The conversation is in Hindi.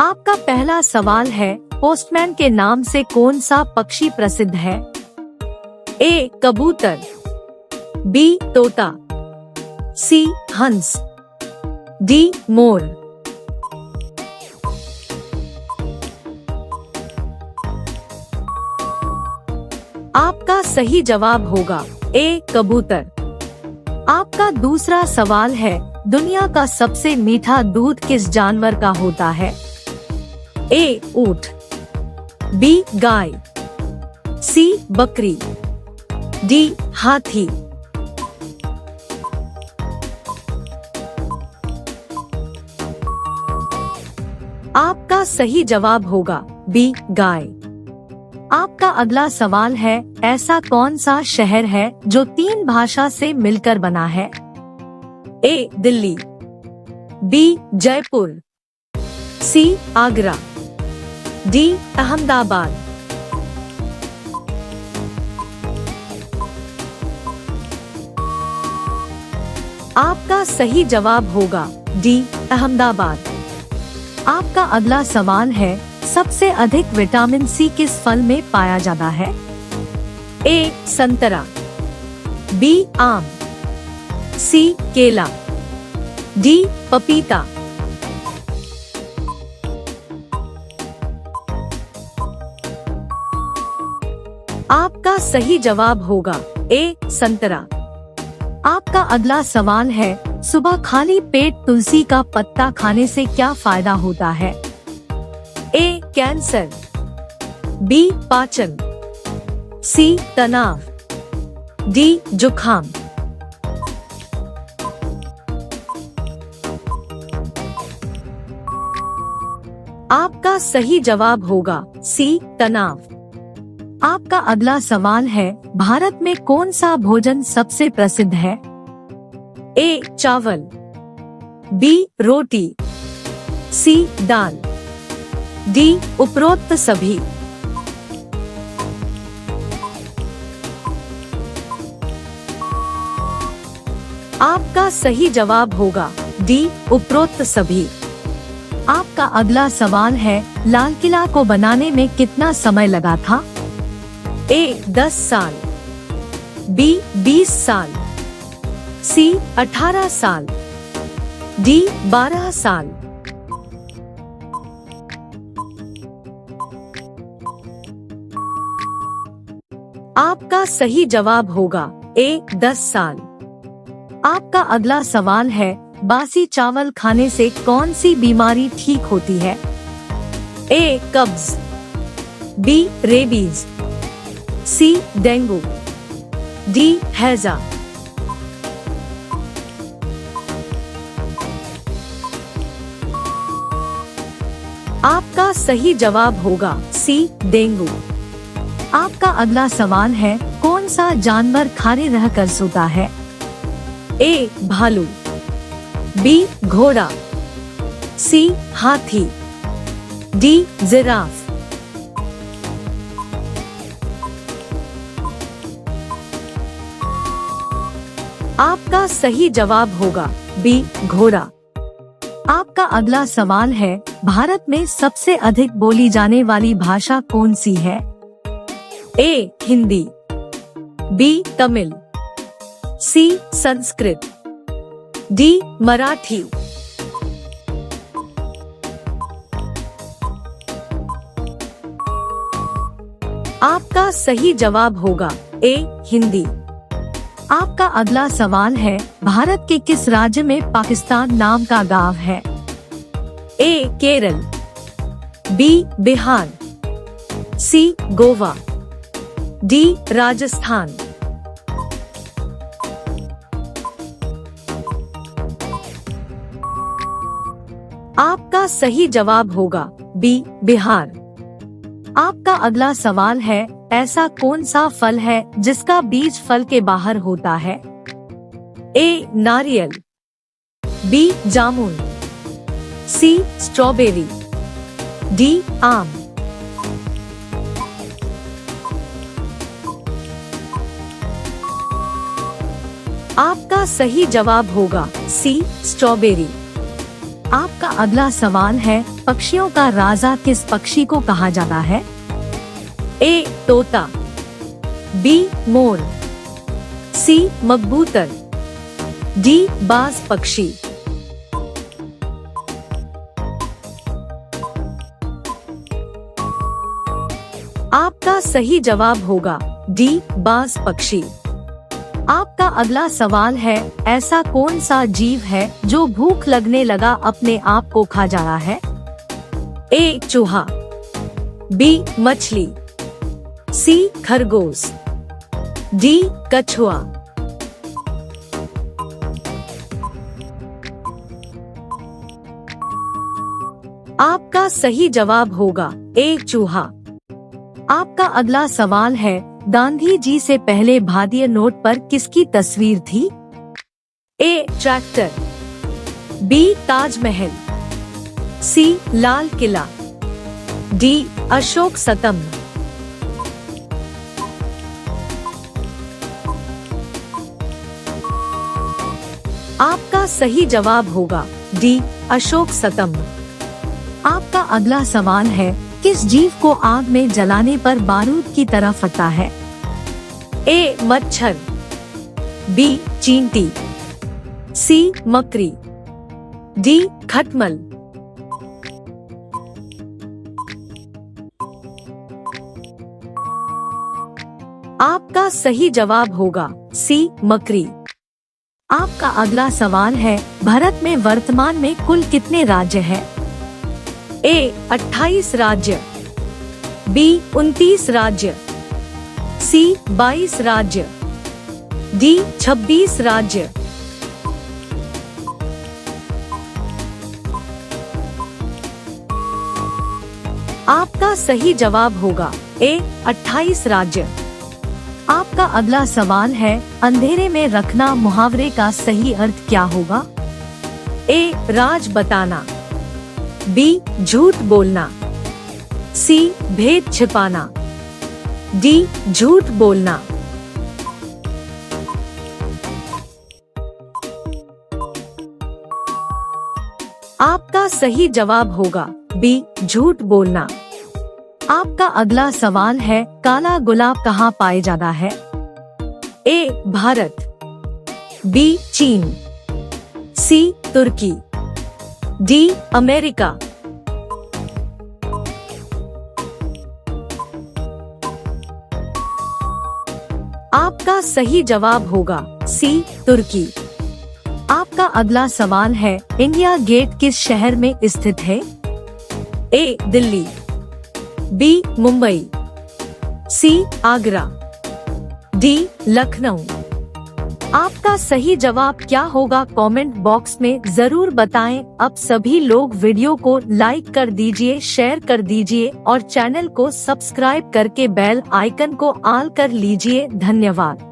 आपका पहला सवाल है, पोस्टमैन के नाम से कौन सा पक्षी प्रसिद्ध है? ए कबूतर, बी तोता, सी हंस, डी मोर। आपका सही जवाब होगा ए कबूतर। आपका दूसरा सवाल है, दुनिया का सबसे मीठा दूध किस जानवर का होता है? ए ऊंट, बी गाय, सी बकरी, डी हाथी। आपका सही जवाब होगा बी गाय। आपका अगला सवाल है, ऐसा कौन सा शहर है जो 3 भाषा से मिलकर बना है? ए दिल्ली, बी जयपुर, सी आगरा, डी अहमदाबाद। आपका सही जवाब होगा डी अहमदाबाद। आपका अगला सवाल है, सबसे अधिक विटामिन सी किस फल में पाया जाता है? ए संतरा, बी आम, सी केला, डी पपीता। आपका सही जवाब होगा ए संतरा। आपका अगला सवाल है, सुबह खाली पेट तुलसी का पत्ता खाने से क्या फायदा होता है? ए कैंसर, बी पाचन, सी तनाव, डी जुखाम। आपका सही जवाब होगा सी तनाव। आपका अगला सवाल है, भारत में कौन सा भोजन सबसे प्रसिद्ध है? ए चावल, बी रोटी, सी दाल, डी उपरोक्त सभी। आपका सही जवाब होगा डी उपरोक्त सभी। आपका अगला सवाल है, लाल किला को बनाने में कितना समय लगा था? ए 10 साल, बी 20 साल, सी 18 साल, डी 12 साल। आपका सही जवाब होगा ए 10 साल। आपका अगला सवाल है, बासी चावल खाने से कौन सी बीमारी ठीक होती है? ए कब्ज, बी रेबीज, सी डेंगू, डी हैजा। आपका सही जवाब होगा सी डेंगू। आपका अगला सवाल है, कौन सा जानवर खाली रहकर सोता है? ए भालू, बी घोड़ा, सी हाथी, डी जिराफ। आपका सही जवाब होगा बी घोड़ा। आपका अगला सवाल है, भारत में सबसे अधिक बोली जाने वाली भाषा कौन सी है? ए हिंदी, बी तमिल, सी संस्कृत, डी मराठी। आपका सही जवाब होगा ए हिंदी। आपका अगला सवाल है, भारत के किस राज्य में पाकिस्तान नाम का गांव है? ए केरल, बी बिहार, सी गोवा, डी राजस्थान। आपका सही जवाब होगा बी बिहार। आपका अगला सवाल है, ऐसा कौन सा फल है जिसका बीज फल के बाहर होता है? ए नारियल, बी जामुन, सी स्ट्रॉबेरी, डी आम। आपका सही जवाब होगा सी स्ट्रॉबेरी। आपका अगला सवाल है, पक्षियों का राजा किस पक्षी को कहा जाता है? ए तोता, बी मोर, सी मकबूतर, डी बाज पक्षी। आपका सही जवाब होगा डी बाज पक्षी। आपका अगला सवाल है, ऐसा कौन सा जीव है जो भूख लगने लगा अपने आप को खा जा रहा है? ए चूहा, बी मछली, सी खरगोश, डी कछुआ। आपका सही जवाब होगा ए चूहा। आपका अगला सवाल है, गांधी जी से पहले भारतीय नोट पर किसकी तस्वीर थी? ए ट्रैक्टर, बी ताजमहल, सी लाल किला, डी अशोक स्तंभ। आपका सही जवाब होगा डी अशोक स्तंभ। आपका अगला सवाल है, किस जीव को आग में जलाने पर बारूद की तरह फटता है? ए मच्छर, बी चींटी, सी मकड़ी, डी खटमल। आपका सही जवाब होगा सी मकड़ी। आपका अगला सवाल है, भारत में वर्तमान में कुल कितने राज्य हैं? ए 28 राज्य, बी 29 राज्य, सी 22 राज्य, डी 26 राज्य। आपका सही जवाब होगा ए 28 राज्य। आपका अगला सवाल है, अंधेरे में रखना मुहावरे का सही अर्थ क्या होगा? ए राज बताना, बी झूठ बोलना, सी भेद छिपाना, डी झूठ बोलना। आपका सही जवाब होगा बी झूठ बोलना। आपका अगला सवाल है, काला गुलाब कहाँ पाया जाता है? ए भारत, बी चीन, सी तुर्की, डी अमेरिका। आपका सही जवाब होगा सी तुर्की। आपका अगला सवाल है, इंडिया गेट किस शहर में स्थित है? ए दिल्ली, बी मुंबई, सी आगरा, डी लखनऊ। आपका सही जवाब क्या होगा कमेंट बॉक्स में जरूर बताएं। अब सभी लोग वीडियो को लाइक कर दीजिए, शेयर कर दीजिए और चैनल को सब्सक्राइब करके बेल आइकन को ऑल कर लीजिए। धन्यवाद।